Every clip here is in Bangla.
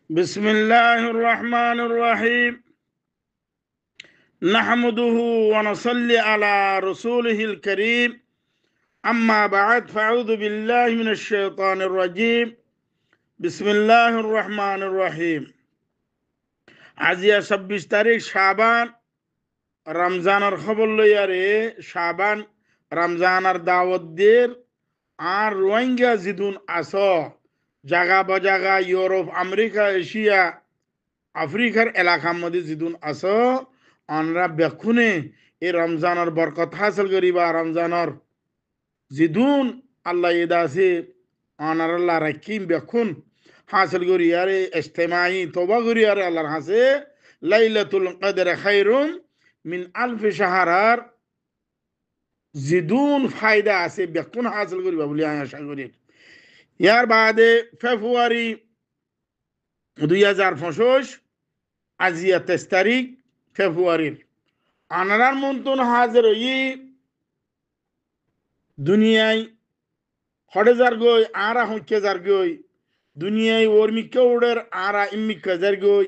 بسم الله الرحمن الرحيم نحمده ونصلي على رسوله الكريم أما بعد فأعوذ بالله من الشيطان الرجيم بسم الله الرحمن الرحيم আজিয়া 26 তারিখ শাবান রমজানের খবর লইয়ারে শাবান রমজানের দাওয়াত দের আর রোহিঙ্গা জিদুন আসো জায়গা বাজাগা ইউরোপ আমেরিকা এশিয়া আফ্রিকার এলাকার মধ্যে জিদুন আসো অনরা বেক্ষুনে এই রমজানের বরকত হাসিল করিবা রমজানের জিদুন আল্লাহ ইদাসে অনার আল্লাহ রাখিম বেক্ষুন হাসিল করি আরে ইজতিমাই তওবা করি আরে আল্লাহর হাসে লাইলাতুল কদর খায়রুম মিন আলফ শাহরার জিদুন ফায়দা আছে বেক্ষুন হাসিল করিবা বলি আশা করি ইয়ার বাদে ফেব্রুয়ারি 2025 আজিয়া 23 তারিখ ফেব্রুয়ারির আনারার মন্তন হাজির হই দুনিয়ায় হড়েজার গই আরা হইকেজার গই দুনিয়ায় ওরমিকা ওড়ের আরা ইমিকাজার গই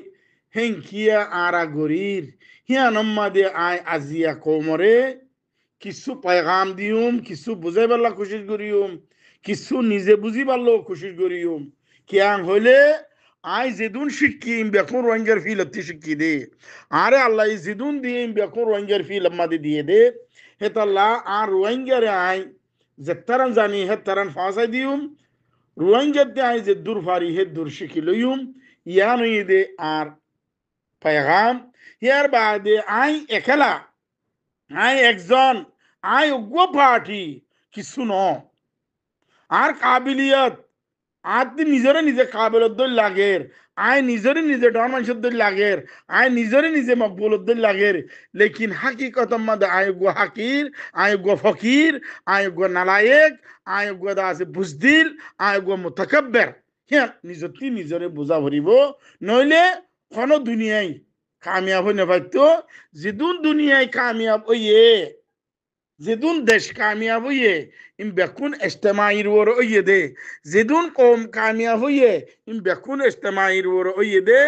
হেঙ্কিয়া আরা গরির হিয়া নম্মাদে আয় আজিয়া কোমরে কিছু পায়গাম দিউম কিছু বুঝাই পারলা কোশিশ করিউম কিছু নিজে বুঝি পারলো কোশিশ করিউম কিয়াং হইলে আই যেদুন শিক্ষিম বেকুন রোহিঙ্গার ফিল অতি শিক্ষি দে আরে আল্লাহ যেদুন দিয়ে বেকুন রোহিঙ্গার ফিল আম্মাদি দিয়ে দে হেতাল্লাহ আর রোহিঙ্গারে আই যেতারান জানি হেতারান ফাঁসাই দিউম রোহিঙ্গাতে আই যে দূর ফারি হে দূর শিখি লইম ইয়ান দে আর পায়গাম ইয়ার বাদে আই একলা আই একজন আই উগ্র পার্টি কিছু ন আর কাবিলিয়ত আদি নিজরে নিজে কাবিলত দল লাগের আয় নিজরে নিজে ডন মানুষের দল লাগের আয় নিজরে নিজে মকবুলত দল লাগের লেকিন হাকিকত মধ্যে আয়োগ্য হাকির আয়োগ্য ফকির আয়োগ্য নালায়েক আয়োগ্য দাসে বুজদিল আয়োগ্য মুতাকাব্বির হ্যাঁ নিজতি নিজরে বোঝা ভরিব নইলে কোন দুনিয়ায় কামিয়াব হই না পাইতো যেদুন দুনিয়ায় কামিয়াব হইয়ে যেদুন দেশ কামিয়াব হইয়ে ইম বেকুন ইজতিমাইর ওর হইয়ে দে যেদুন কওম কামিয়াব হইয়ে ইম বেকুন ইজতিমাইর ওর হইয়ে দে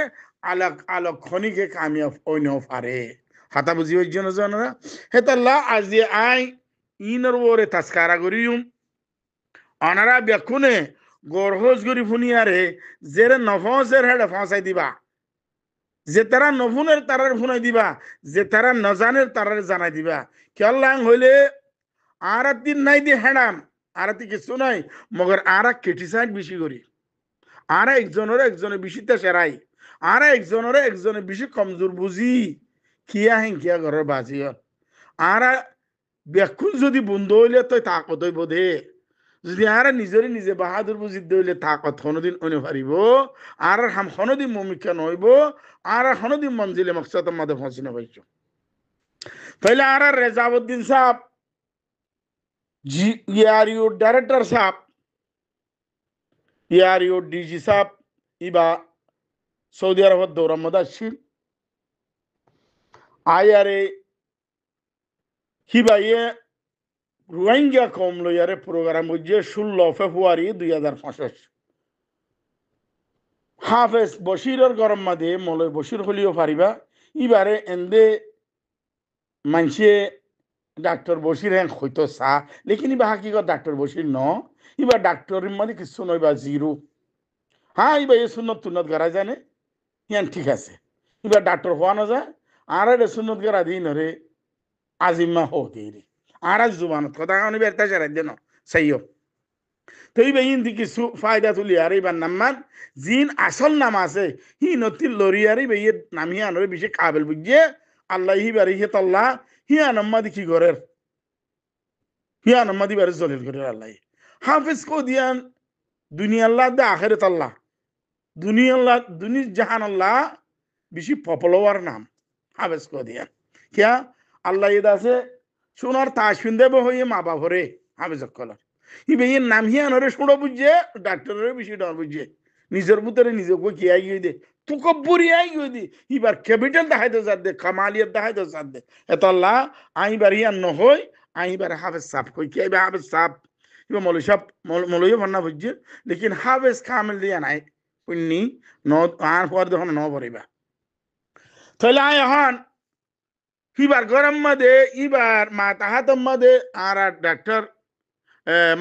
আলাক আলাক খনিকে কামিয়াব হইনো পারে হাতা বুঝি হই জন জানা হেতাল্লাহ আজি আই ইনর ওরে তাসকারা করিউম অনারা বেকুনে গরহজ গরি ফুনিয়ারে জেরে নফসের হেডে ফাঁসাই দিবা যে তারা নফুনের তারার ফুনাই দিবা যে তারা নজানের তারার জানাই দিবা কেল্লাং হইলে আর দিন নাই দি হেডাম আর কিছু নাই মগর আর ক্রিটিসাইড বেশি করি আর একজনের বেশিতে সেরাই আর একজনে বেশি কমজোর বুঝি কিয়া হেঙ্কিয়া ঘরের বাজি আর বেকুন যদি বন্ধ হইলে তো তাকত হইব দে যদি আর নিজরে নিজে বাহাদুর বুঝি দইলে তাকত কোনোদিন অনে পারিব আর হাম কোনোদিন মমিকা নইব আর কোনোদিন মঞ্জিলে মকসদ মাঝে পৌঁছি না পাইছ তাইলে আর রেজাউদ্দিন সাহেব ইয়ারিও ডাইরেক্টর সাহেব ইয়ারিও ডিজি সাহেব ইবা সৌদি আরবের দৌড়ার মধ্যে আসছিল আয়ারে হিবাইয়ে রোহিঙ্গা কম লইয়ারে প্রোগ্রাম হচ্ছে 16 ফেব্রুয়ারি 2025 হাফেজ বশিরের গরম মাঝে মলয় বশির হলিও পারিবা ইবারে এন্দে মানছে ডাক্তার বশির হ্যাঁ হইতো চা লেকিন ইবা হাকিগত ডাক্তার বশির ন ইবা ডাক্তারের মধ্যে কিছু নইবা জিরো হ্যাঁ ইবা এ সুন্নত তুন্নত গারা জানে হ্যাঁ ঠিক আছে ইবা ডাক্তার হওয়া না যায় আর এটা সুন্নত গারা দিন রে আজিমা হো দেরি আর জুবানত কথা আমি বেরতা সারাই দেন সাইও তো ইবা ইন্দি কিছু ফায়দা তুলি আর ইবার নাম্মান জিন আসল নাম আছে হি নতি লরিয়ারি বে নামিয়া আনরে বেশি কাবেল বুঝে আল্লাহ হিবারি হে তল্লাহ হিয়া নাম্মাদি কি করের হিয়া নাম্মাদি বারে জলিল করে আল্লাহ হাফিজ কো দিয়ান দুনিয়া আল্লাহ দা আখিরাত আল্লাহ দুনিয়া আল্লাহ দুনিয়া জাহান আল্লাহ বেশি পপুলার নাম হাফিজ কো দিয়ান কিয়া আল্লাহ ইদা আছে সোনার তাজ ফিন্দেব হইয়ে মা বাবরে হাফিজ কলার ইবে এর নাম হিয়া নরে শুনো বুঝে ডাক্তারের বেশি ডর বুঝে নিজের ভিতরে নিজেকে কি আই গই দে তুকব্বুরি আই গই দি ইবার ক্যাপিটাল দেখাই দে যাদ দে কামালিয়ত দেখাই দে যাদ দে এত আল্লাহ আইবার হিয়া নহই আইবার হাফেজ সাহেব কই কি আইবা হাফেজ সাহেব ইবা মৌলভী সাহেব মৌলভী বন্না বুঝে লেকিন হাফেজ কামিল দিয়া নাই পুণ্যি ন আর পর যখন ন পড়িবা তাহলে আয় এখন ইবার গরম মধ্যে ইবার মা তাহাতম মধ্যে আর ডাক্তার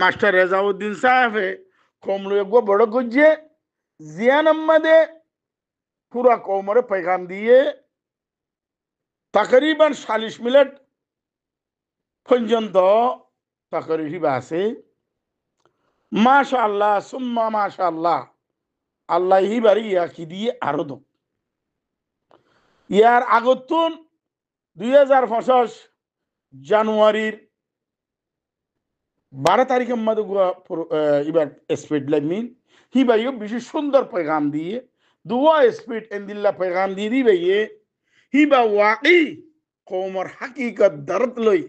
মাস্টার রেজাউদ্দিন সাহেবে কমলো গো বড় গুজে জিয়ানম মধ্যে পুরা কোমরে पैगाम দিয়ে तकरीबन 40 মিনিট পর্যন্ত তাকরির আছে মাশাআল্লাহ সুম্মা মাশাআল্লাহ আল্লাহ বাড়ি কি দিয়ে আরো দো ইয়ার আগতুন 2025 জানুয়ারির 12 তারিখের মধ্যে এবার স্পিড লাইমিন হি ভাইও বেশি সুন্দর पैगाम দিয়ে দুয়া স্পিড এন্দিল্লা पैगाम দিয়ে দিবে হি বা ওয়াকি কওমর হাকিকত দরদ লই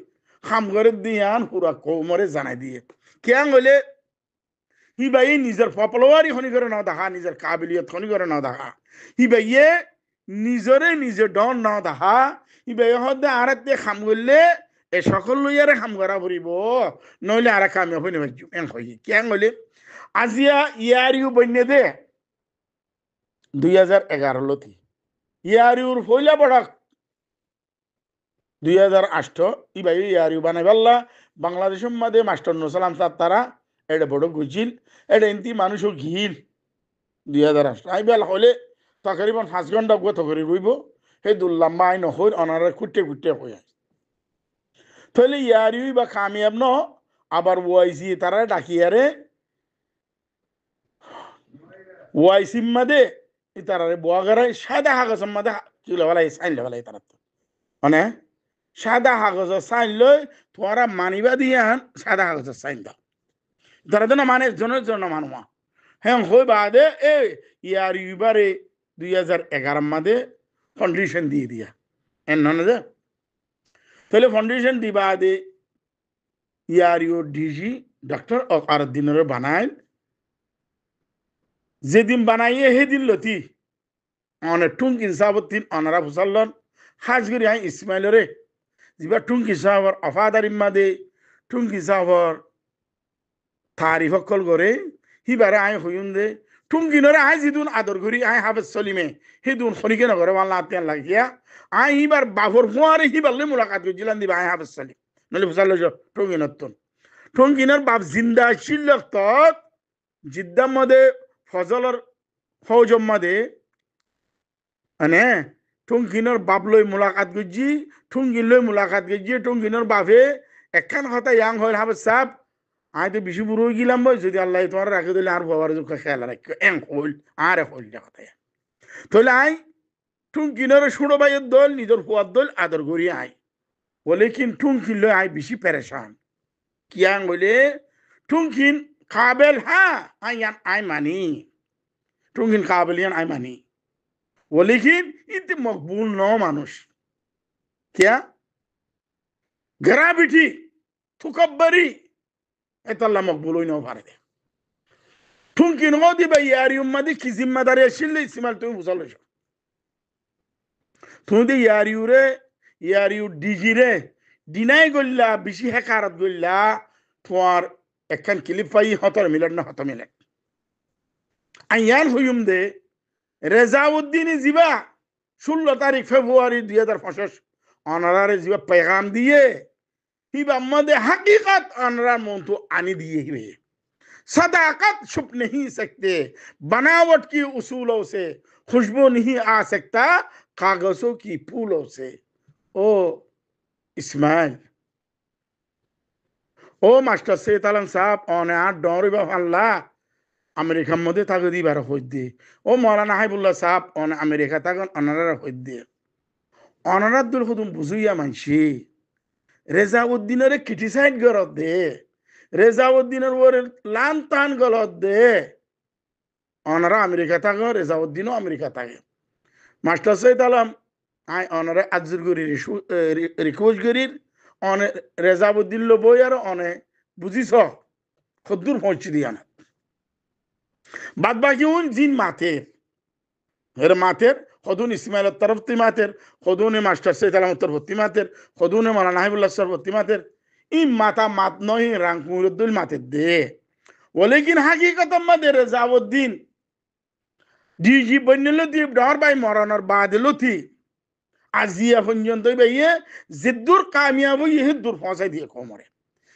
খাম করে দিয়ান পুরা কওমরে জানাই দিয়ে কেন হলে হি ভাই নিজের পপুলারি হনি করে না দেখা নিজের কাবিলিয়ত হনি করে না দেখা হি ভাইয়ে নিজরে নিজে ডন না দেখা হি ভাই হদে আরাতে খাম করলে এ সকল লইয়ারে খাম করা পড়িব নইলে আর কামে হইনি বাজু এন কই কেন হলে আজিয়া ইয়ারিউ বন্যে দে 2011 লতি ইয়ারিউর হইলা বড় 2008 ই ভাই ইয়ারিউ বানাই পাল্লা বাংলাদেশের মধ্যে মাস্টার নুসালাম সাহেব তারা এটা বড় গুজিল এটা এনতি মানুষও ঘিল 2008 আই বেল হলে তকরিবন 5 ঘন্টা গত করে রইব সেই দুল্লাম্বা আই নহর অনারে কুটে কুটে কই তাহলে ইয়ারিউ বা কামিয়াব ন আবার ওয়াইসি তারা ডাকিয়ারে ওয়াইসি মধ্যে ইতারারে বুয়াগারে সাদা কাগজের মধ্যে কিলো বলাই সাইন বলাই তারা মানে সাদা কাগজের সাইন লই তোরা মানিবা দিয়ান সাদা কাগজের সাইন দাও তারা তো না মানে জনের জন্য মানুয়া হ্যাঁ হই বাদে এ ইয়ার ইবারে 2011 মধ্যে ফাউন্ডেশন দিয়ে দিয়া এন ননে দে তাহলে ফাউন্ডেশন দি বাদে ইয়ার ইউ ডিজি ডক্টর আর দিনের বানাই যেদিন বানাইয়ে সেদিন লতি অনে টুঙ্ক ইনসাবুদ্দিন অনারা ফুসাল্লন হাজগিরি আই ইসমাইলরে যিবা টুঙ্ক ইসাবর অফাদার ইম্মাদে টুঙ্ক ইসাবর তারিফ অকল করে হিবারে আই হইন দে টুঙ্কিনরে আই যিদুন আদর করি আই হাফেজ সলিমে হিদুন খনিকে নগরে ওয়াল্লা আতিয়ান লাগিয়া আই হিবার বাফর ফুয়ারে হিবারলে মুলাকাত করছিলাম দিবা আই হাফেজ সলিম নলে ফুসাল্ল টুঙ্কিনতন টুঙ্কিনের বাপ জিন্দা ছিল তত জিদ্দার মধ্যে ফজলর ফৌজম মধ্যে মানে টুঙ্কিনের বাপ লই মুলাকাত করছি টুঙ্কিন লই মুলাকাত করছি টুঙ্কিনের বাপে একখান কথা ইয়াং হয় হাফেজ সাহেব আই তো বেশি বুড়ো গেলাম বই যদি আল্লাহ তোমার রাখে দিলে আর বাবার খেয়াল রাখো এং হইল আর হইল কথা তাহলে আই টুঙ্কিনের ছোট ভাইয়ের দল নিজের ফুয়ার দল আদর করি আই বলে কিন টুঙ্কিন লই আই বেশি পেরেশান কিয়াং বলে টুঙ্কিন কাবেল হ্যাঁ আই মানি টুঙ্কিন কাবেলিয়ান আই মানি বলে কিন ইতি মকবুল ন মানুষ কিয়া গ্রাভিটি থুকব্বরি এতাল্লা মকবুল হই নাও পারে দে টুঙ্কিন হ দিবা ইয়ারি উম্মাদি কি জিম্মাদারি আসলে ইসমাইল তুমি বুঝা লইছ তুমি দি ইয়ারিউ ডিজি রে ডিনাই গল্লা বেশি হেকারত গল্লা তোমার একখান ক্লিপ পাই 17 মিনিট না 7 মিনিট আইয়ান হইম দে রেজাউদ্দিন জিবা 16 তারিখ ফেব্রুয়ারি 2025 অনারারে জিবা पैगाम দিয়ে हिबा मदे हकीकत अनरा मोंतु आनी दिए हुए सदाकत छुप नहीं सकते बनावट की उसूलों से खुशबू नहीं आ सकता कागजों की फूलों से ओ इस्माइल ओ मास्टर सैयद आलम साहब ओने आ डोरी बाफाल्ला अमेरिका मदे तागदी बार होइदे ओ मौलाना हाइबुल्लाह साहब ओने अमेरिका तागन अनरा होइदे अनरा दुल खुदुम बुजुया मानशी রেজাউদ্দিনের ক্রিটিসাইড গরত দে রেজাউদ্দিনের ওর লান তান গলত দে অনারা আমেরিকা থাকে রেজাউদ্দিনও আমেরিকা থাকে মাস্টার সৈয়দ আলম আই অনারা আজর গরির রিকোয়েস্ট গরির অনে রেজাউদ্দিন লো বই আর অনে বুঝিস খদ্দুর পৌঁছে দিয়া না বাদ বাকি উন জিন মাথের এর মাথের খদুন ইসমাইলের তরফ তিমাতের খদুনে মাস্টার সৈয়দ আলম তরফ তিমাতের খদুনে মাওলানা হাবিবুল্লাহ তরফ তিমাতের ই মাতা মাত নয় রাঙ্কুরুদ্দুল মাতের দে ওলেকিন হাকিকত মধ্যে রেজাউদ্দিন ডিজি বন্যলতি ডর বাই মরণর বাদলতি আজিয়া পর্যন্ত ইবাইয়ে জিদ্দুর কামিয়াব ইহে দূর পৌঁছাই দিয়ে কোমরে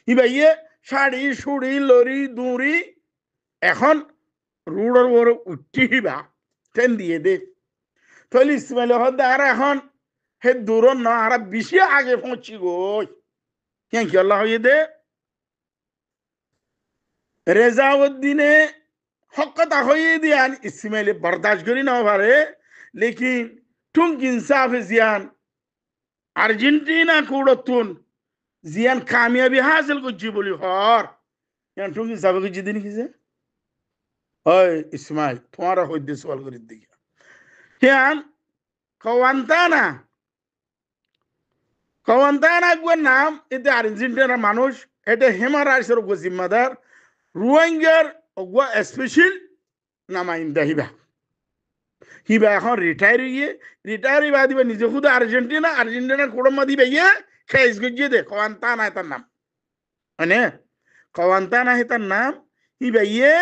ইবাইয়ে শাড়ি সুড়ি লরি দুড়ি এখন রুডর ওর উঠিবা ট্রেন দিয়ে দে তাহলে ইসমাইল হদ্দা আর এখন হে দূর ন আর বেশি আগে পৌঁছি গই কেন কি আল্লাহ হইয়ে দে রেজাউদ্দিনে হকতা হইয়ে দিয়ান ইসমাইলে বরদাস্ত করি না পারে লেকিন টুঙ্ক ইনসাফ জিয়ান আর্জেন্টিনা কুড়তুন জিয়ান কামিয়াবি হাসিল করছি বলি হর ইয়ান টুঙ্ক ইনসাফে করছি দিন কিসে হয় ইসমাইল তোমারা হইতে সওয়াল করি দিকে ইয়ান কওয়ান্তানা একবার নাম এতে আর্জেন্টিনার মানুষ এটা হিউম্যান রাইটসের উপর জিম্মাদার রোহিঙ্গার স্পেশাল নামাইন্দা হিবা এখন রিটায়ার হইবা দিবা নিজে খুদ আর্জেন্টিনার কুড়ম্মা দিবা ইয়ে খেস গজিয়ে দে কওয়ান্তানা তার নাম মানে কওয়ান্তানা তার নাম হিবা ইয়ে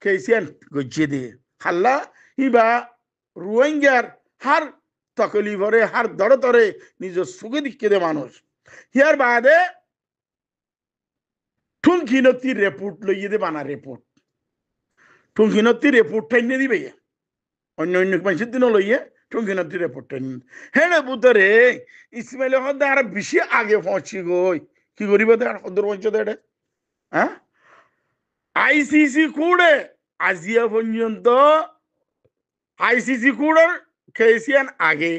খেসিয়ান গজিয়ে দে হাল্লা হিবা রোহিঙ্গার হার তকলিফরে হার দরতরে নিজ সুখে দিকে দে মানুষ হিয়ার বাদে ঠুনখিনতি রিপোর্ট লইয়ে দে বানা রিপোর্ট ঠুনখিনতি রিপোর্ট ঠাইনে দিবে অন্য মানুষের দিনও লইয়ে ঠুনখিনতি রিপোর্ট ঠাইন হেনে বুতরে ইসমাইল হদ্দা আর বেশি আগে পৌঁছি গই কি করিব তার সদর পঞ্চায়েত এটা হ্যাঁ আইসিসি কুড়ে আজিয়া পর্যন্ত আইসিসি কুড়ের খেয়েছিয়ান আগে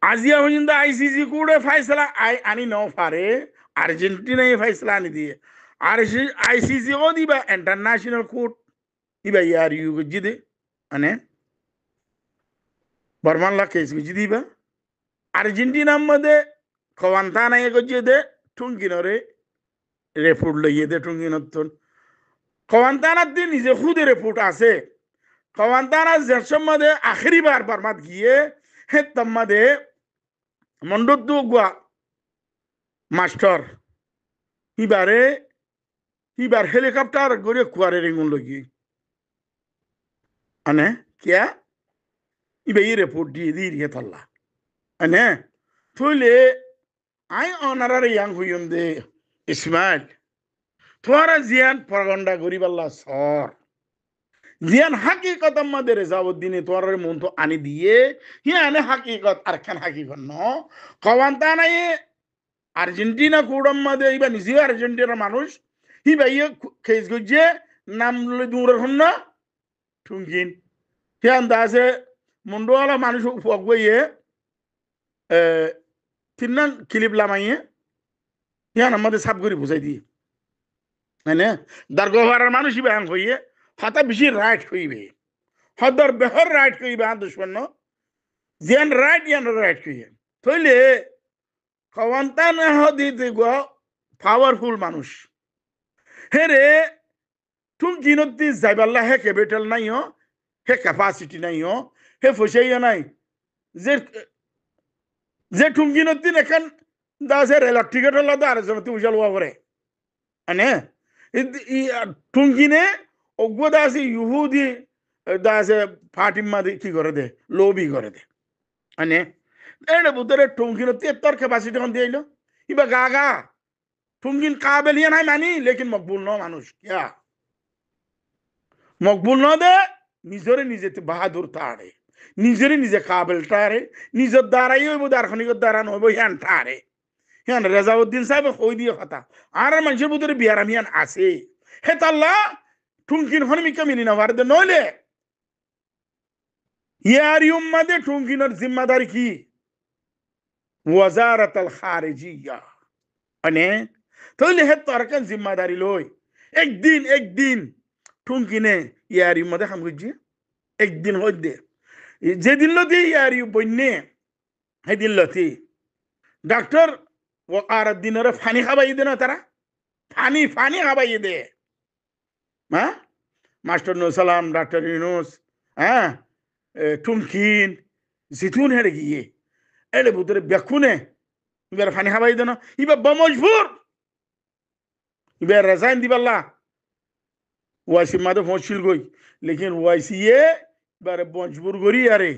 আজিয়া পর্যন্ত আইসিসি কুড়ে ফাইসলা আনি ন পারে আর্জেন্টিনায় ফাইসলা আনি দিয়ে আর আইসিসি ও দিবা ইন্টারন্যাশনাল কোর্ট দিবা ইয়ার ইউ গজি দে মানে বর্মানলা কেস গজি দিবা আর্জেন্টিনার মধ্যে কওয়ান্তানা গজি দে টুঙ্গিনরে রিপোর্ট লইয়ে দে টুঙ্গিনতন কওয়ান্তানার দিন নিজে খুদে রিপোর্ট আছে কওয়ান্তানা যেসব মধ্যে আখেরি বার বর্মাত গিয়ে হে তম্মাদে মন্ডদ্দু গুয়া মাস্টার হিবার হেলিকপ্টার গড়িয়ে কুয়ারে রেঙ্গুন লগি আনে কিয়া ইবা ই রিপোর্ট দিয়ে দিয়ে থাল্লা আনে থইলে আই অনারার ইয়াং হইম দে ইসমাইল তোরা জিয়ান পরগন্ডা গরিবাল্লা সর জিয়ান হাকিকত আমাদের রেজাউদ্দিনে তোর মন তো আনি দিয়ে হিয়ানে হাকিকত আর খান হাকিকত ন কওয়ান্তানায় আর্জেন্টিনা কুড়ম্মাদে ইবা নিজে আর্জেন্টিনার মানুষ হিবা ইয়ে খেস গজিয়ে নাম দূরের হন না ঠুঙ্গিন হিয়ান দাসে মন্ডওয়ালা মানুষ গিয়ে তিন ক্লিপ লামাইয়ে হিয়ান আমাদের সাপ করে বুঝাই দিয়ে মানে দারগোহারার মানুষ ইবা হ্যাং হইয়ে হতা বেশি রাইট হইবে হদর বেহর রাইট হইবে দুশ্মন জিয়ান রাইট হইয়ে থইলে কওয়ান্তানা হদিতে গো পাওয়ারফুল মানুষ হে রে তুম জিনতি যাইবাল্লা হে ক্যাপিটাল নাই হে ক্যাপাসিটি নাই হে ফসাইয়া নাই যে যে টুঙ্গিনতি এখন দাসে রেল টিকেট হল তো আর তুই উজাল করে মানে টুঙ্গিনে অজ্ঞ দাসে ইহুদি দাসে ফাটিম্মা কি করে দে লোবি করে দে মানে এটা বুতরে টুঙ্গিনতি তোর ক্যাপাসিটি কন দিয়ে আইলো ইবা গা টুঙ্গিন কাবেলিয়া নাই মানি লেকিন মকবুল ন মানুষ কিয়া মকবুল ন দে নিজরে নিজে বাহাদুর তাড়ে নিজরে নিজে কাবেল তাড়ে নিজের দ্বারাই হইব দার্শনিকর দ্বারা নহইব হিয়ান তাড়ে হিয়ান রেজাউদ্দিন সাহেব কই দিয়ে কথা আর মানুষের ভিতরে বিয়ারামিয়ান আছে হে তাল্লা টুঙ্কিন হনমিকা মিনি না পারে নইলে ইয়ার উম্মাদে টুঙ্কিনের জিম্মাদারি কি ওয়াজারাত আল খারিজিয়া মানে তাহলে হে তরকান জিম্মাদারি লই একদিন টুঙ্কিনে ইয়ার উম্মাদে কাম করছি একদিন হইদে যেদিন লতি ইয়ার বন্যে সেদিন লতি ডাক্তার ওকার দিনরে ফানি খাবাই দে না তারা ফানি খাবাই দে হ্যাঁ মাস্টার নুসালাম ডাক্তার ইউনুস হ্যাঁ টুমকিন জিতুন হেরে গিয়ে এলে বুতরে বেকুনে ইবার ফানি খাবাই দেন ইবার বমজপুর ইবার রেজাইন দিবাল্লা ওয়াইসি মাদে পৌঁছিল গই লেকিন ওয়াইসি এ বারে মজবুর করি আরে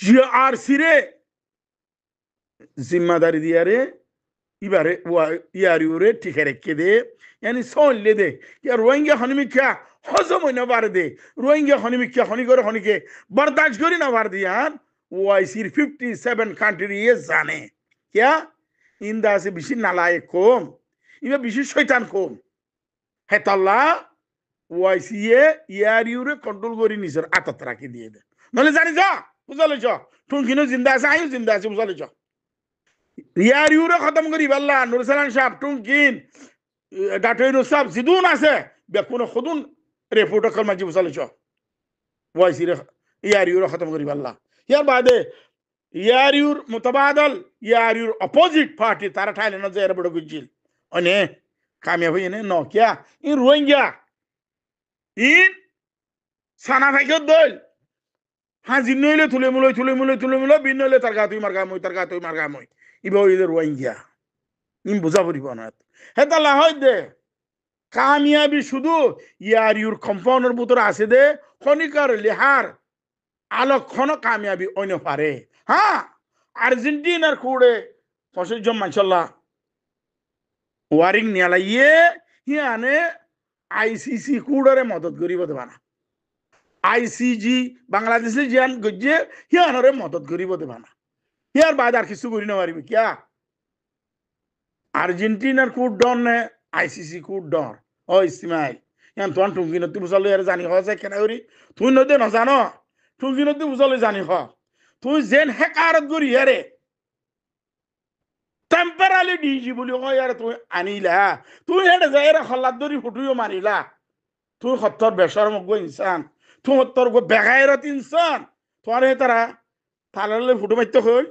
জিআরসি রে জিম্মাদারি দিয়ারে ইবারে ইয়ারিউরে ঠিক রেখে দে यानी सोन ले दे या रोहिंग्या हनिमिक्या हजम होई ना बार दे रोहिंग्या हनिमिक्या हनि करे हनि के बर्दाश्त करी ना बार दिया ওয়াইসির 57 কান্ট্রি এ জানে क्या ইন্দা আছে বেশি নালায়েক কম ইবা বেশি শয়তান কম হেতাল্লা ওয়াইসি এ ইয়ারিউরে কন্ট্রোল করি নিজের আতত রাখি দিয়ে দে নলে জানি যা বুঝালে চ টুনকিনো জিন্দা আছে আইও জিন্দা আছে বুঝালে চ ইয়ারিউরে খতম করি বাল্লা নুরসালান সাহেব টুনকিন ডাক্তার ইউনুস সাহেব জিদুন আছে বেকুনো খুদুন রিপোর্ট কলমা জি বুঝালে চ ওয়াইসি রে ইয়ারিউরে খতম করি বাল্লা ইয়ার বাদে ইয়ারিউর মুতাবাদল ইয়ারিউর অপোজিট পার্টি তারা ঠাইলে না যে বড় গুজিল অনে কামিয়াব হইনে ন কিয়া ইন রোহিঙ্গা ইন সানা ভাইকে দল হ্যাঁ জিন্নইলে তুলে মুলো বিনইলে তার গা তুই মার গা মই ইবা হইলে রোহিঙ্গা ইন বুঝা পড়িব না হেতা লাহই দে কামিয়াবি শুধু ইয়ারিউর কম্পাউন্ডের ভিতরে আছে দে খনিকার লিহার আলোক্ষণ কামিয়াবি অন্য পারে হ্যাঁ আর্জেন্টিনার কুড়ে ফসল মাশাল্লাহ ওয়ারিং নিয়ালাইয়ে হিয়ানে আইসিসি কুড়রে মদত করিব দেবানা আইসিজি বাংলাদেশে জিয়ান গজ্জে হিয়ানরে মদত করিব দেবানা হিয়ার বাদ আর কিছু করি না পারিবি কিয়া আর্জেন্টিনার কুট ডন নে আইসিসি কুট ডর ও ইসমাইল ইয়ান তোন টুঙ্গি নতি বুঝালো এর জানি হসে কেন করি তুই নদে নজানো টুঙ্গি নতি বুঝালো জানি হ তুই জেন হেকারত করি হেরে টেম্পারালি ডিজি বলি কয় আর তুই আনিলা তুই হেঁটে যাই এরা হল্লাদ ধরি ফুটুইও মারিলা তুই সত্তর বেসরম গো ইনসান তুই সত্তর গো বেগাইরত ইনসান তোমার হে তারা তারালে ফুটু মারতে হই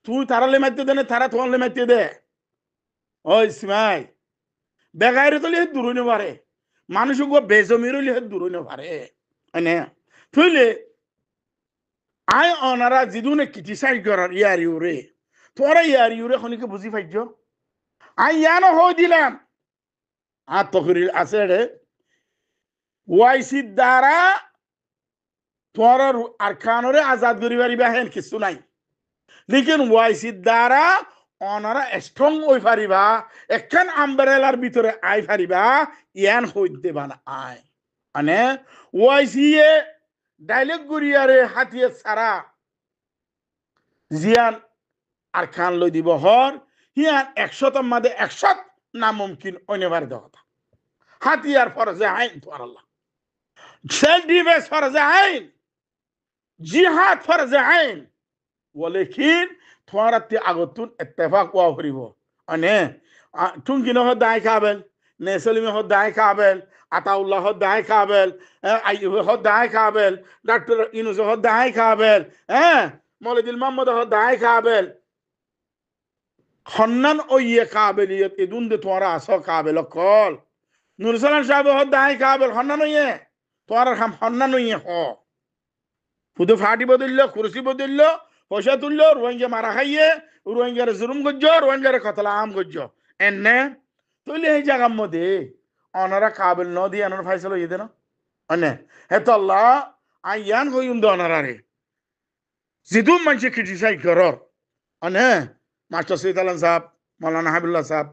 তুই তারালে মারতে দে না তারা তোমালে মারতে দে ও ইসমাই বেগাইরত হলে দূরই নেবারে মানুষ গো বেজমির হলে দূরই নেবারে এনে তুইলে আই অনারা জিদুনে ক্রিটিসাইজ করার ইয়ারিউরে তোরা ইয়ারিউরে খনিকে বুঝি পাইছ আই ইয়ানো হই দিলাম আর তকরির আছে রে ওয়াইসি দ্বারা তোর আরকানরে আজাদ করি পারিবা হেন কিছু নাই লেকিন ওয়াইসি দ্বারা অনারা স্ট্রং হই পারিবা একখান আমব্রেলার ভিতরে আই পারিবা ইয়ান হই দেবা না আই মানে ওয়াইসি এ ডাইলেক্ট গরিয়ারে হাতিয়ে সারা জিয়ান আর খান লই দিব হর হিয়ান 100 মাদে 100 নামুমকিন অনেবার কথা হাতিয়ার ফরজে আইন তোর আল্লাহ সেলফ ডিফেন্স ফরজে আইন জিহাদ ফরজে আইন ওয়ালাকিন তোরাতে আগতুন ইত্তেফাক ওয়া হরিব আনে টুনকিনো হ দাই কাবেল নেসলিমে হ দাই কাবেল আতাউল্লাহ হ দাই কাবেল আইয়ুব হ দাই কাবেল ডক্টর ইউনুস হ দাই কাবেল মৌলুদুল মোহাম্মদ হ দাই কাবেল খন্নান ওইয়ে কাবেলিয়ত এদুন দে তোরা আস কাবেল কল নুরসালান সাহেব হ দাই কাবেল খন্নান ওইয়ে তোরা খাম খন্নান ওইয়ে হ ফুদু ফাটি বদললো কুরসি বদললো পয়সা তুললো রোহিঙ্গা মারা খাইয়ে রোহিঙ্গার জুলুম গজ্জ রোহিঙ্গার কতলা আম গজ্জ এনে তুইলে এই জায়গার মধ্যে অনারা কাবেল ন দিয়ে অনার ফাইসল হইয়ে দেন অনে হে তো আল্লাহ আইয়ান হইম দে অনারারে জিদুম মানুষে ক্রিটিসাইজ করর অনে মাস্টার সৈয়দ আলম সাহেব মৌলানা হাবিবুল্লাহ সাহেব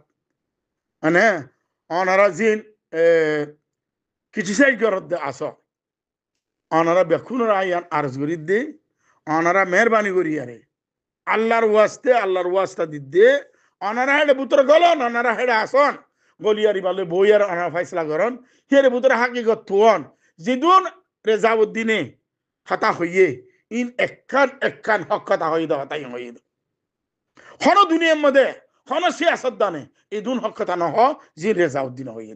অনে অনারা জিন ক্রিটিসাইজ করর দে আস অনারা বেকুনরা আইয়ান আরজ করি দে অনারা মেহরবানি করি আরে আল্লাহর ওয়াস্তা দিদে অনারা হেডে বুতর গলন অনারা হেডে আসন গলিয়ারি বালে বইয়ার অনারা ফাইসলা করন হেরে বুতর হাকিগত তুয়ন জিদুন রেজাউদ্দিনে হতা হইয়ে ইন একখান হক কথা হই দা হতাই হই হন দুনিয়ার মধ্যে হন সিয়াসত দানে এই দুন হক কথা নহ জি রেজাউদ্দিন হই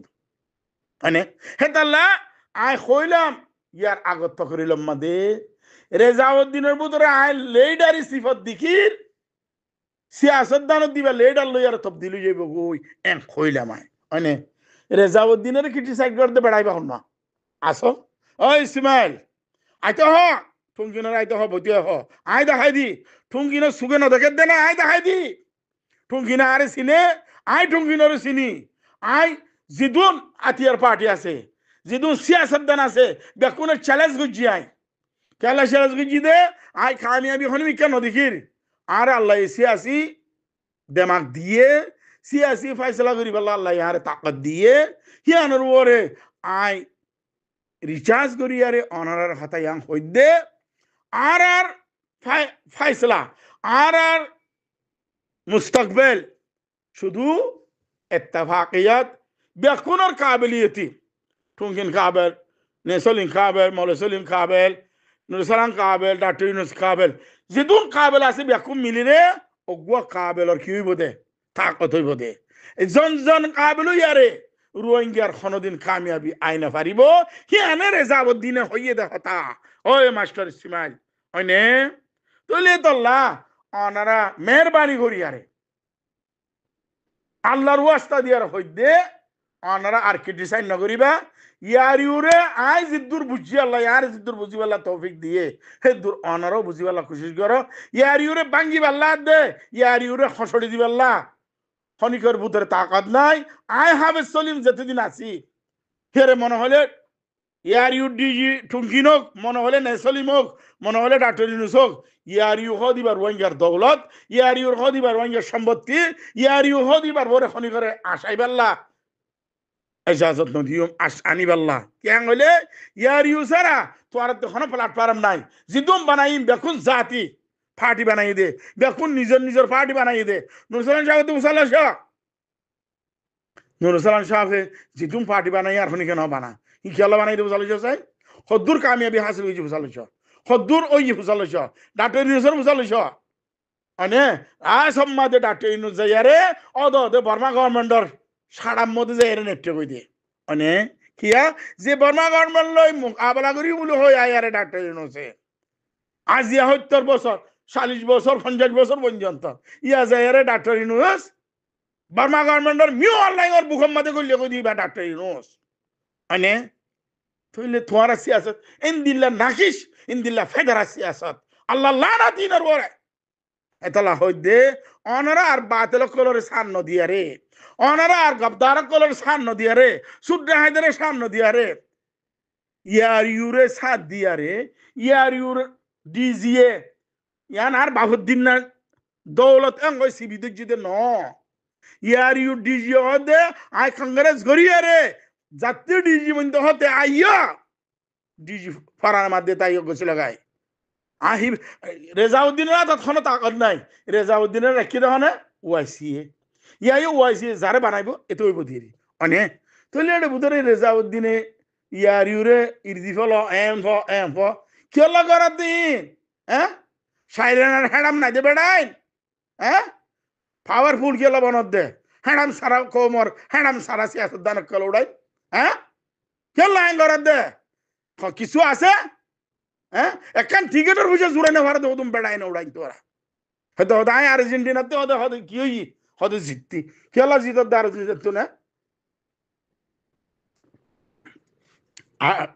মানে হেতাল্লা আই হইলাম ইয়ার আগত করিলাম মাদে রেজাউদ্দিনের ভিতরে আই লিডারি সিফত দিকির সিয়াসত দানত দিবা লিডার লইয়ার তবদিল হই যাইব গই এন কইলাম আই মানে রেজাউদ্দিনের ক্রিটিসাইজ করতে বেড়াইবা হন না আসো ও ইসমাইল আইতো হ টুঙ্গিনের আইতো হ বতিয়া হ আই দেখাই দি টুঙ্গিনের সুগে না দেখে দে না আই দেখাই দি টুঙ্গিনা আরে চিনে আই টুঙ্গিনের চিনি আই জিদুন আতিয়ার পার্টি আছে জিদুন সিয়াসত দান আছে বেকুনের চ্যালেঞ্জ গুজি আই কেলা চ্যালেঞ্জ গুজি দে আই কামিয়াবি হনমি কেন দেখির আর আল্লাহ সিয়াসি দেমাগ দিয়ে সিয়াসি ফয়সলা করি বল্লা আল্লাহ আর তাকত দিয়ে হিয়ানোর ওরে আই রিচার্জ করি আরে অনারার হাতা ইয়াং হইদে আর ফয়সলা আর মুস্তাকবেল শুধু ইত্তেফাকিয়াত বেকুনের কাবিলিয়তি টুঙ্কিন কাবেল নেসলিন কাবেল মৌলসলিম কাবেল নুরসালাম কাবেল ডক্টর ইউনুস কাবেল জিদুন কাবেল আছে বেকুম মিলিরে অগুয়া কাবেলর কি হইব দে তাকত হইব দে জন জন কাবেলু ইয়ারে রোহিঙ্গার কোনদিন কামিয়াবি আইনা পারিব হিয়ানে রেজাউদ্দিনে হইয়ে দে হতা ওই মাস্টার ইসমাইল ওইনে তুলে তোল্লা অনারা মেহরবানি করি আরে আল্লাহর ওয়াস্তা দিয়ার হইদে অনারা আর কি ডিসাইন নগরিবা ইয়ার ইউরে আই জিদ্দুর বুঝি আল্লাহ ইয়ার জিদ্দুর বুঝি আল্লাহ তৌফিক দিয়ে হে দূর অনারও বুঝি আল্লাহ কোশিশ করো ইয়ার ইউরে বাঙ্গি আল্লাহ দে ইয়ার ইউরে খসড়ি দিব আল্লাহ খনিকর ভূতের তাকাত নাই আই হাবে সলিম যেতদিন আছি হেরে মনে হলে ইয়ার ইউ ডিজি টুঙ্কিন হোক মনে হলে নেসলিম হোক মনে হলে ডাক্তার ইউনুস হোক ইয়ার ইউ হ দিবার রোহিঙ্গার দৌলত ইয়ার ইউর হ দিবার রোহিঙ্গার সম্পত্তি ইয়ার ইউ হ দিবার বরে খনিকরে আশাইবাল্লাহ এজাজত নদিয়ম আনিবাল্লাহ কেন হলে ইয়ার ইউ সারা তোর তখন প্ল্যাটফর্ম নাই জিদুম বানাইম বেকুন জাতি পার্টি বানাই দে বেকুন নিজের নিজের পার্টি বানাই দে নুরসালাম শাহ তো মুসাল্লাহ শাহ নুরসালাম শাহে জিদুম পার্টি বানাই আর খনি কেন বানা ই খেলা বানাই দে মুসাল্লাহ শাহ হদ্দুর কামিয়াবি হাসিল হয়েছে মুসাল্লাহ শাহ হদ্দুর ওই মুসাল্লাহ শাহ ডাক্তার ইউনুসের মুসাল্লাহ শাহ মানে আ সম্মাদে ডাক্তার ইউনুস যাইয়ারে অদ বর্মা গভর্নমেন্টর সাড়ার মধ্যে যাই নেটে কই দিয়ে মানে কিয়া যে বর্মা গভর্নমেন্ট লই মোকাবেলা করি বলে হই আয়ারে ডাক্তার ইউনুসে আজিয়া ৭০ বছর ৪০ বছর ৫০ বছর পর্যন্ত ইয়া যাইয়ারে ডাক্তার ইউনুস বর্মা গভর্নমেন্টর মিউ অনলাইনের বুকম মাঝে করলে কই দিবা ডাক্তার ইউনুস মানে তুইলে তোমার সিয়াসত ইনদিল্লা নাকিশ ইনদিল্লা ফেদারা সিয়াসত আল্লাহ লানা দিনের ওরে এতলা হইদে অনারা আর বাতিল কলরে সান নদিয়া রে অনারা আর গবদার কলর সান নদিয়া রে সুদ্রা হায়দারে সান নদিয়া রে ইয়ার ইউরে সাত দিয়া রে ইয়ার ইউর ডিজিএ ইয়ান আর বাহুদ্দিন না দৌলত এঙ্গই সিবিদুর জিদে ন ইয়ার ইউ ডিজিএ হদে আই কংগ্রেস গড়িয়া রে জাতীয় ডিজি মন্দ হতে আইয়া ডিজি ফারার মাধ্যমে তাই গেছিল গায় আহি রেজাউদ্দিনের তৎক্ষণ তাকত নাই রেজাউদ্দিনের রাখি দেখনে ওয়াইসিএ ইয়াই ওয়াইসিএ যারে বানাইব এত হইব ধীরে অনে তৈলে এটা বুধরে রেজাউদ্দিনে ইয়ার ইউরে ইরদি ফল এম ফ কেল করার দিন হ্যাঁ সাইরেনার হ্যাডাম নাই দে বেড়াইন হ্যাঁ পাওয়ারফুল কেল বনত দে হ্যাডাম সারা কোমর হ্যাডাম সারা সিয়াসত দানক কল উড়াই হ্যাঁ কেল লাইন করার দে কিছু আছে হ্যাঁ একখান টিকেটের বুঝে জুড়ে না ভারত তুমি বেড়াই না উড়াই তোরা হয়তো হয়তো আয় আর্জেন্টিনাতে হয়তো হয়তো কি হই হয়তো জিততি খেলা জিতত আর্জেন্টিনা না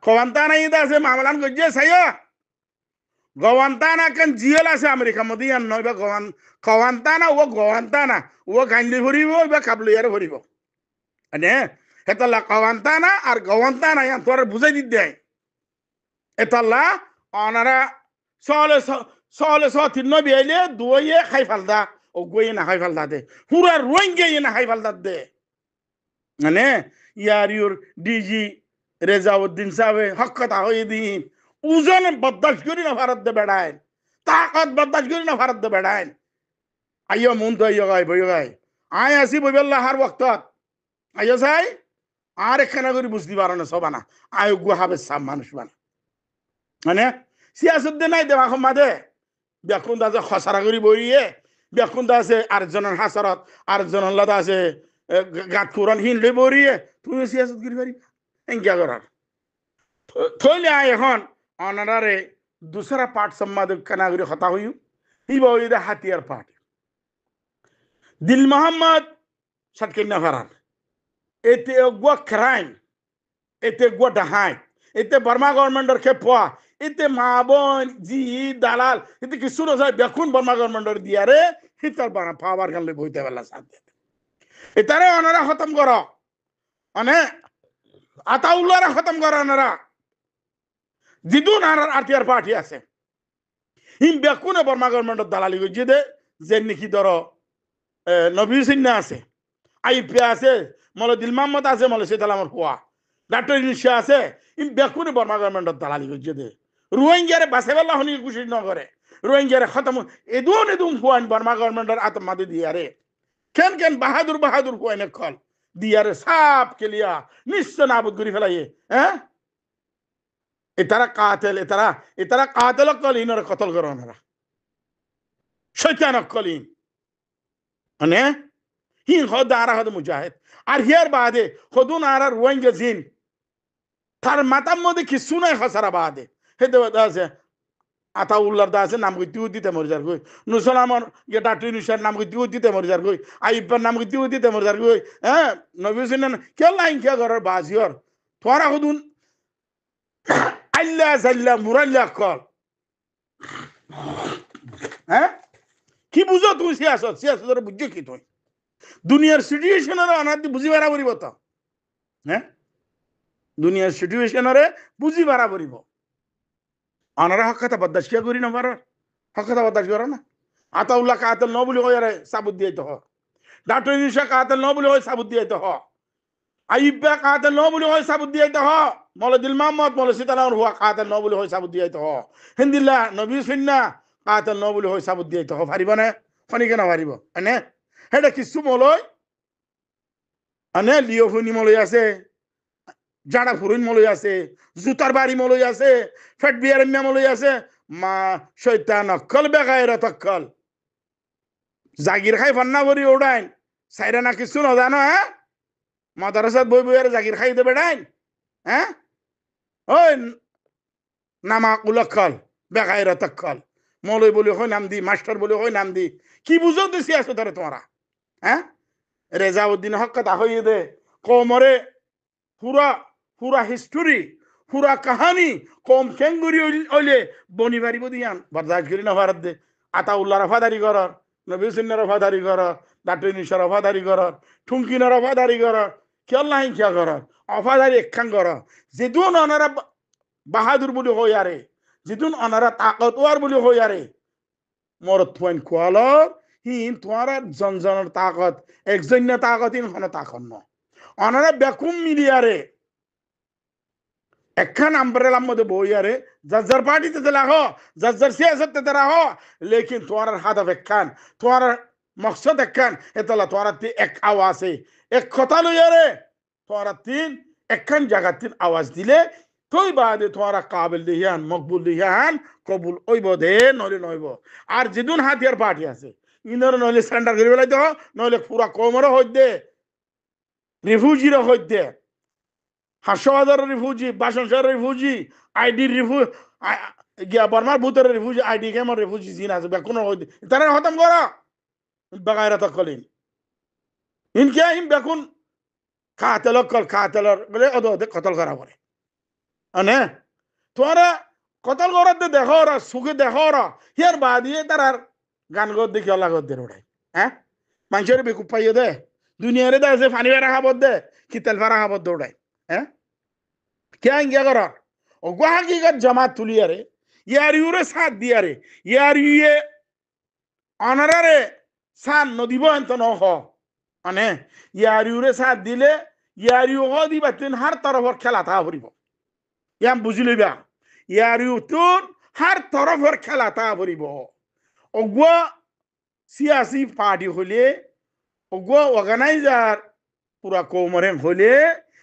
Kawantana ida আছে মামলান গজ্জে সাইয়া গওয়ান্তানা কান জিএল আছে আমেরিকা মধ্যে আর নয় বা গওয়ান্তানা ও গাইলি ভরিব বা কাবলিয়ারে ভরিব মানে হেতালা কওয়ান্তানা আর গওয়ান্তানা ইয়ান তোর বুঝাই দিতে এতালা অনারা সলে তিন বিয়াইলে দুয়ে খাই ফালদা ও গয়ে না খাই ফালদা দে পুরা রোহিঙ্গা না খাই ফালদা দে মানে ইয়ার ইউর ডিজি রেজাউদ্দিন সাহেব হক কথা হয়ে দিন ওজন বরদাস্ত করি না ভারত দে বেড়ায় তাকত বরদাস্ত করি না ভারত দে বেড়ায় আইয় মন তো আইয় গাই বই গাই আয় আসি বইবেল্লা হার বক্তত আইয় চাই আর এখানে করে বুঝতে পারো না সবানা আয় গুহাবে সাম মানুষ বানা মানে সিয়াসুদ্দিন নাই দেওয়া মাদে বেকুন আছে খসারা করি বইয়ে বেকুন আছে আরেকজনের হাসারত আরেকজনের লাদা আছে গাত কোরআন হিনলে বইয়ে তুমি সিয়াসত করি পারি এঙ্গা করার থইলে আয় এখন অনারারে দুসরা পার্ট সম্মাদক কানাগরি হতা হইউ হি বইদা হাতিয়ার পার্ট দিল মোহাম্মদ সটকিনা ফারান এতে গুয়া ক্রাইম এতে গুয়া ডাহাই এতে বর্মা গভর্নমেন্টর খেপা এতে মা বোন জি দালাল এতে কিছু না দেখুন বর্মা গভর্নমেন্টর দিয়ারে হিতার বানা পাওয়ার গানলে বইতে বেলা সাথে এটারে অনারা খতম কর মানে আতাউল্লাহরা খতম করানারা জিদুন আর আরটিআর পার্টি আছে হিম বেকুনে বর্মা গভর্নমেন্টের দালালি করছে দে যে নাকি ধরো নবী সিন্না আছে আইপি আছে মলে দিল মোহাম্মদ আছে মলে সেতালামর কোয়া ডাক্তার ইউনিসা আছে ইম বেকুনে বর্মা গভর্নমেন্টের দালালি করছে দে রোহিঙ্গারে বাসেবেলা হনি খুশি নগরে রোহিঙ্গারে খতম এদুন এদুন কোয়ান বর্মা গভর্নমেন্টের আতমাদি দিয়ারে কেন কেন বাহাদুর বাহাদুর কোয়ানে খল দিয়ারে সাপ কেলিয়া নিশ্চয় নাবুদ করি ফেলাইয়ে হ্যাঁ এতারা কাতেল এতারা কাতেল কল ইনর কতল করো ওনারা শৈতান কলিন মানে হিন হদ আরা হদ মুজাহিদ আর হিয়ার বাদে হদুন আরা রোহিঙ্গা জিন তার মাতার মধ্যে কিছু নাই খসারা বাদে হেদে আছে আতাউল্লাহর দা আছে নাম কইতিও দিতে মরে যার কই নুসলামর গে ডাক্তার ইউনিসার নাম কইতিও দিতে মরে যার কই আইবার নাম কইতিও দিতে মরে যার কই হ্যাঁ নবী সিনন কে লাইন কে ঘরের বাজিয়র তোরা হদুন আল্লাহ জাল্লা মুরাল্লাহ কল হ্যাঁ কি বুঝো তুমি সিয়াসত বুঝছো কি তুই দুনিয়ার সিচুয়েশনের অনাদি বুঝি বাড়া করিব তো হ্যাঁ দুনিয়ার সিচুয়েশনরে বুঝি বাড়া করিব অনারা হক কথা বদাস কিয়া করি না পার হক কথা বদাস করো না আতাউল্লাহ কাতেল ন বলি হয় সাবুত দিয়ে হ ডাক্তার ইউনুসা কাতেল ন বলি হয় সাবুত দিয়ে হ আইবা কাতেল ন বলি হয় সাবুত দিয়ে হ মলে দিল মোহাম্মদ মলে সীতারামর হুয়া কাতেল ন বলি হয় সাবুত দিয়ে হ হিন্দিল্লা নবী সুন্না কাতেল ন বলি হয় সাবুত দিয়ে হ পারিব না খনি কেন পারিব এনে হেটা কিছু মলয় এনে লিও হুনি মলয় আছে জাড়া ফুরুন মলয় আছে জুতার বাড়ি মলয় আছে ফেট বিয়ার মলয় আছে মা শৈতান অক্কল বেগায়রা তক্কল জাগির খাই ফান্না করি ওড়াইন সাইরা না কিছু ন জানো হ্যাঁ মাদ্রাসাত বই বই আর জাগির খাই দেবে ডাইন হ্যাঁ ওই নামা উলক্ষল বেগায়রা তক্কল মলয় বলে হয় নাম দি মাস্টার বলে হয় নাম দি কি বুঝো দিছি আছো ধরে তোমরা হ্যাঁ রেজাউদ্দিন হক কথা হইয়ে দে কমরে পুরা পুরা হিস্টোরি পুরা কাহানি কম খেঙ্গুরি হইলে বনি পারিব দিয়ান বরদাস্ত করি না ভারত দে আতাউল্লাহ রফাদারি করর নবী সুন্নাহ রফাদারি করর ডাক্তার ইউনুস রফাদারি করর ঠুমকিন রফাদারি করর কেল নাই কিয়া করর অফাদারি একখান কর যেদুন অনারা বাহাদুর বলি হই আরে যেদুন অনারা তাকতওয়ার বলি হই আরে মরত পয়েন্ট কোয়ালর হিন তোমার জনজনের তাকত একজন্য তাকত ইন হন তাকত ন অনারা বেকুম মিলিয়ারে একখান আমব্রেলার মধ্যে বইয়ারে যার পার্টিতে দিলা হো যার সিয়াসতে দিলা হো লেকিন তোমার হাদফ একখান তোমার মকসদ একখান এতলা তোমার এক আওয়াজে এক কথা লইয়ারে তোমার তিন একখান জায়গা তিন আওয়াজ দিলে তুই বাদে তোমার কাবিল দিহান মকবুল দিহান কবুল ওইব দে নইলে নইব আর যেদিন হাতিয়ার পার্টি আছে ইনর নইলে সারেন্ডার করে বেলাইতে হ নইলে পুরা কমরও হই দে রিফিউজিরও হই দে 500,000 রিফিউজি 62 রিফিউজি আইডি রিফিউজি গিয়া বর্মার ভূতের রিফিউজি আইডি কেমন রিফিউজি জিন আছে বেকুন হই দে তারা খতম করা বাগায়রা তকলিন ইনকে ইন বেকুন কাতেলর বলে ওদে কতল করা পড়ে আনে তোরা কতল করাতে দেখো ওরা সুখে দেখো ওরা হিয়ার বাদিয়ে তারার গান গদ দেখি অলা গদ দে ওড়াই হ্যাঁ মানুষের বেকুপ পাইয়ে দে দুনিয়ারে দে আছে পানি বেড়া খাবত দে কি তেল ফারা খাবত দৌড়াই হ্যাঁ কে আঙ্গিয়া করার ও হাকিগত জামাত তুলিয়ারে ইয়ার ইউরে সাথ দিয়ারে ইয়ার ইয়ে অনারারে সান নদীব এত নহ মানে ইয়ার ইউরে সাথ দিলে ইয়ার ইউ দিবা তিন হার তরফর খেলা তা ভরিব ইয়াম বুঝি লইবা ইয়ার ইউ তুন হার তরফর খেলা তা ভরিব অগুয়া সিয়াসি পার্টি হলে অগুয়া অর্গানাইজার পুরা কৌমরে হলে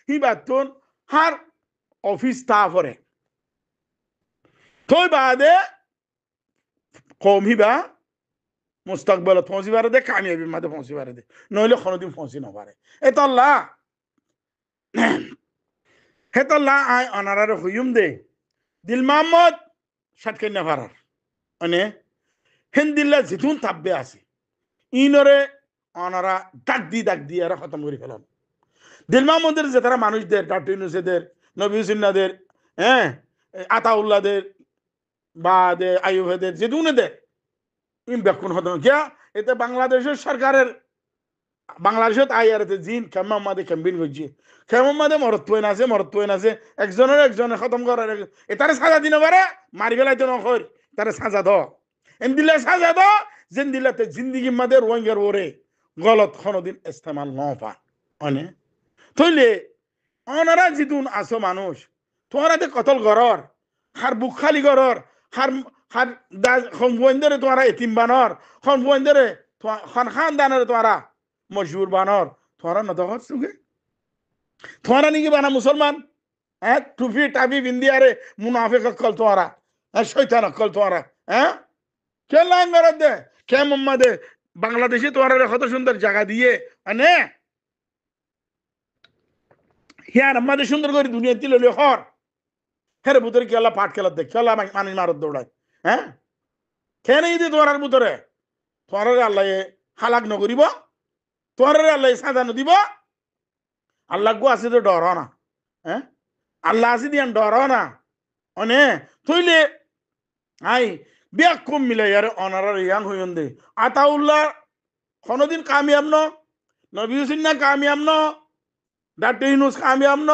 হিবাতুন হার অফিস তা ভরে তোই বাদে কম হিবা মুস্তাকবালত পৌঁছি পারে দে কামিয়াবির মাঝে পৌঁছি পারে দে নইলে কোনোদিন পৌঁছি নপারে হেতল্লা আই অনারারে হুইম দে দিল মোহাম্মদ সাতকে নেভারার মানে হিন্দিল্লা জিতুন তাব্বে আছে ইনরে অনারা ডাক দি আর খতম করে ফেলাম দিল মোহাম্মদের যে তারা মানুষদের ডাক্তার ইউনুসেদের নবী সুন্নাহদের হ্যাঁ আতাউল্লাহদের বা দে আইয়ুবেদের যেদুনেদের ইন বেকুন হতম কিয়া এতে বাংলাদেশের সরকারের বাংলাদেশত আইয়ারতে জিন কেমন মাদে ক্যাম্পেইন করছে কেমন মাদে মরত্বইন আছে একজনের খতম করার এটারে সাজা দিন পারে মারি ফেলাইতে নকর তারে সাজা দ এন দিলে সাজা দ যেন দিলাতে জিন্দিগি মাদে রোহিঙ্গার ওরে গলত কোনোদিন ইস্তেমাল নপা অনে তইলে অনারা জিতুন আসো মানুষ তোমারাতে কতল গরর হার বুক খালি গরর হার হার খনবুয়েন্দরে তোমারা এতিম বানর খনবুয়েন্দরে খান দানের তোমারা মশহুর বানর তোমারা নদহর সুগে তোমারা নাকি বানা মুসলমান হ্যাঁ টুপি টাপি বিন্দিয়ারে মুনাফিক অক্কল তোমারা হ্যাঁ শৈতান অক্কল তোমারা হ্যাঁ কে লাঙ্গার দে কে মোহাম্মদে বাংলাদেশে তোমারা কত সুন্দর জায়গা দিয়ে মানে হিয়ার আমাদের সুন্দর করে দুনিয়া দিল হর হেরে ভিতরে কি আল্লাহ পাট খেলার দেখ খেলা মানুষ মারত দৌড়ায় হ্যাঁ কেন এই দিয়ে তোমার ভিতরে তোমার আল্লাহ হালাক নকরিব তোমার আল্লাহ সাজা নদিব আল্লাহ গো আছে তো ডর না হ্যাঁ আল্লাহ আছে দিয়ে ডর না অনে থইলে আই বিয়া কম মিলে ইয়ার অনারার ইয়াং হইন দে আতাউল্লাহ কোনদিন কামিয়াব ন নবী হুসেন না কামিয়াব ন ডাক্তার ইউনুস কামিয়াব ন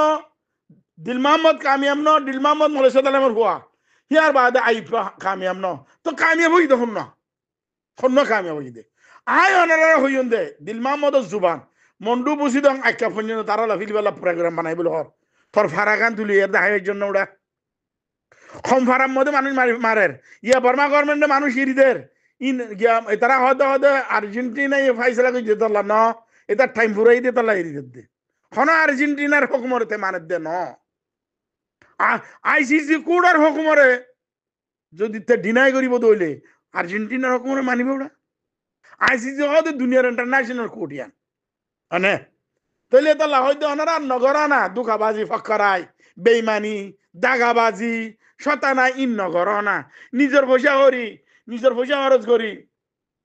দিল মোহাম্মদ কামিয়াব ন দিল মোহাম্মদ মলেসালামের হুয়া হিয়ার বাদে আইফ কামিয়াব ন তো কামিয়াব হই দেখুন না খন্ন কামিয়াব হই দে আই অনারা হইন দে দিল মোহাম্মদের জুবান মন্ডু বুঝি দং আখ্যা পর্যন্ত তারা লাফিলবেলা প্রোগ্রাম বানাই বলে হর তোর ফারাগান তুলি এর দেখার জন্য ওরা কম ফারার মধ্যে মানুষ মারের ইয়া বর্মা গভর্নমেন্টে মানুষ ইরিদের ইন তারা হয়তো হয়তো আর্জেন্টিনা ফাইসলা করে যেতে না এটা টাইম ফুরাই দিয়ে তালা ইরিদের দে হন আর্জেন্টিনার হুকুমরতে মানে দে ন আইসিসি কোডার হুকুমরে যদি ডিনাই করিব দইলে আর্জেন্টিনার হুকুমরে মানিব ওরা আইসিসি হয়তো দুনিয়ার ইন্টারন্যাশনাল কোর্ট ইয়ান মানে তাহলে তালা হয়তো ওনারা নগরা না দুঃখাবাজি ফক্করাই বেইমানি দাগাবাজি শতানা ইন নগর না নিজের পয়সা করি নিজের পয়সা খরচ করি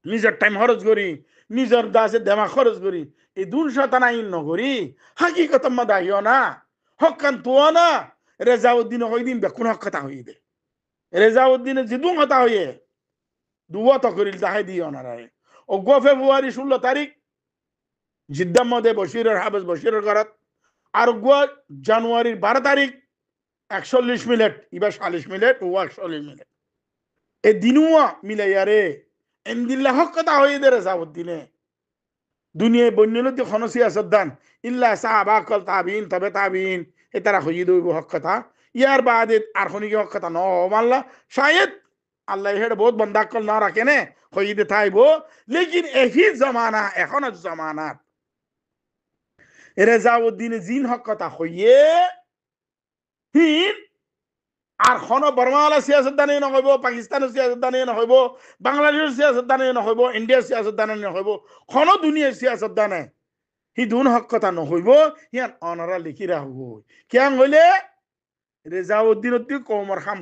নিজের টাইম খরচ করি নিজের দাসে দেমা খরচ করি এই দুন শতানা ইন নগরি হাকিকত দাহিও না হকান তো না রেজাউদ্দিন হই দিন বেকুন হক কথা হই দে রেজাউদ্দিনের জিদুন কথা হইয়ে দুয়াত করিল তাহাই দিয়ে ওনারায় ও ফেব্রুয়ারি 16 তারিখ জিদ্দার মধ্যে বশিরের হাফেজ বশিরের ঘরত আর জানুয়ারির 12 তারিখ 41 মিনিট ইবা 40 মিনিট ও 41 মিনিট এই দিনুয়া মিলাইয়ারে এন্দিল্লাহ হক কথা হয়ে দে রেজাউদ্দিনে দুনিয়ায় বন্যলতি খনসি আসাদান ইল্লা সাহাবা কল তাবিন তবে তাবিন এ তারা হয়ে দইব হক কথা ইয়ার বাদে আর খনিকে হক কথা ন মানলা শায়দ আল্লাহ হেড বহুত বন্দা কল না রাখে নে হয়ে দে থাইব লেকিন এই জমানা এখন জমানা রেজাউদ্দিনে জিন হক কথা হইয়ে হিন আর খন বর্মাওয়ালা সিয়াসতদানে নহব পাকিস্তানের সিয়াসতদানে নহব বাংলাদেশের সিয়াসতদানে নহব ইন্ডিয়ার সিয়াসতদানে নহব খন দুনিয়ার সিয়াসতদানে হি দুন হক কথা নহইব হিয়ান অনারা লিখি রাখব কিয়াং হইলে রেজাউদ্দিন কৌমর খাম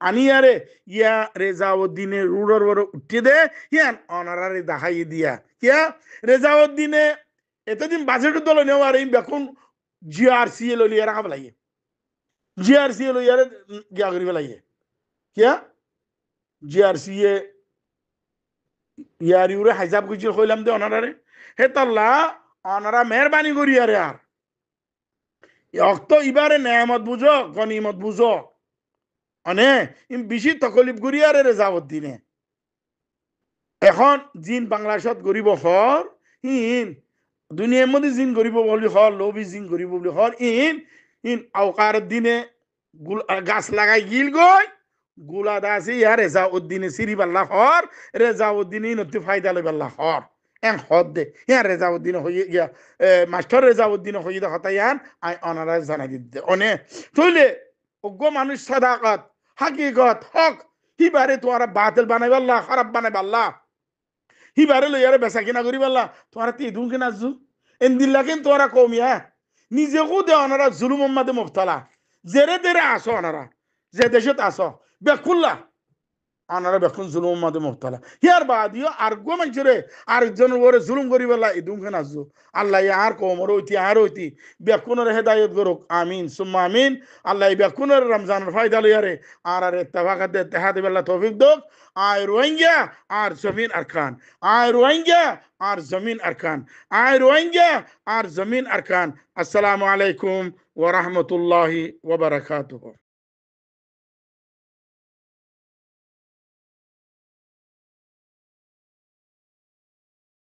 আনিয়ারে ইয়া রেজাউদ্দিনে রুডর বড় উঠে দে হিয়ান অনারারে দেখাই দিয়া কিয়া রেজাউদ্দিনে এতদিন বাজেট দল নেওয়ার এই বেকুন জিআরসি লইয়া রাখা লাগে জিআরসি লইয়া গিয়া করিব লাগে কিয়া জিআরসি ইয়ার ইউরে হাইজাব গুজি কইলাম দে অনারারে হে তাল্লা অনারা মেহরবানি করি আরে আর অক্ত ইবারে নেয়ামত বুঝো গনিমত বুঝো অনে বেশি তকলিফ করি আরে রেজাউদ্দিনে এখন জিন বাংলাদেশত গরিব হর হিন দুনিয়ার মধ্যে জিন গরিব বলি হর লোভি জিন গরিব বলি হর ইন ইন আওকার দিনে গাছ লাগাই গিল গই গুলা দাসি ইয়া রেজাউদ্দিনে সিরি বাল্লা হর রেজাউদ্দিনে নতি ফায়দা লই বাল্লা হর এন হদ দে ইয়া রেজাউদ্দিনে হই গিয়া মাস্টার রেজাউদ্দিনে হই দা হতায়ান আই অনারা জানাই দিতে অনে তইলে ওগো মানুষ সাদাকাত হাকিকত হক হিবারে তোরা বাতিল বানাই বাল্লা খারাপ বানাই বাল্লা হিবারে লইয়ারে বেচা কিনা করি বাল্লা তোরা তি দুন কিনা জু এন্দিল্লা কেন তোরা কমিয়া নিজেও দে অনারা জুলুম মাদে মুবতালা জেরে দেরে আসো অনারা যে দেশত আসো বেকুল্লা আনারা বেকুন জুলুম মাদে মুবতালা হিয়ার বাদিও আর গো মানুষরে আরেকজনের ওরে জুলুম করি বেলা ইদুম খান আজু আল্লাহ আর কমর হইতি আর হইতি বেকুনের হেদায়ত করুক আমিন সুম্মা আমিন আল্লাহ বেকুনের রমজানের ফায়দা লইয়ারে আর ইত্তেফাকাত দে ইত্তেহাদ বেলা তৌফিক দোক আয় রোহিঙ্গা আর জমিন আরকান আয় রোহিঙ্গা আর জমিন আরকান আয় রোহিঙ্গা আর জমিন আরকান আসসালামু আলাইকুম ওয়া রাহমাতুল্লাহি ওয়া বারাকাতুহু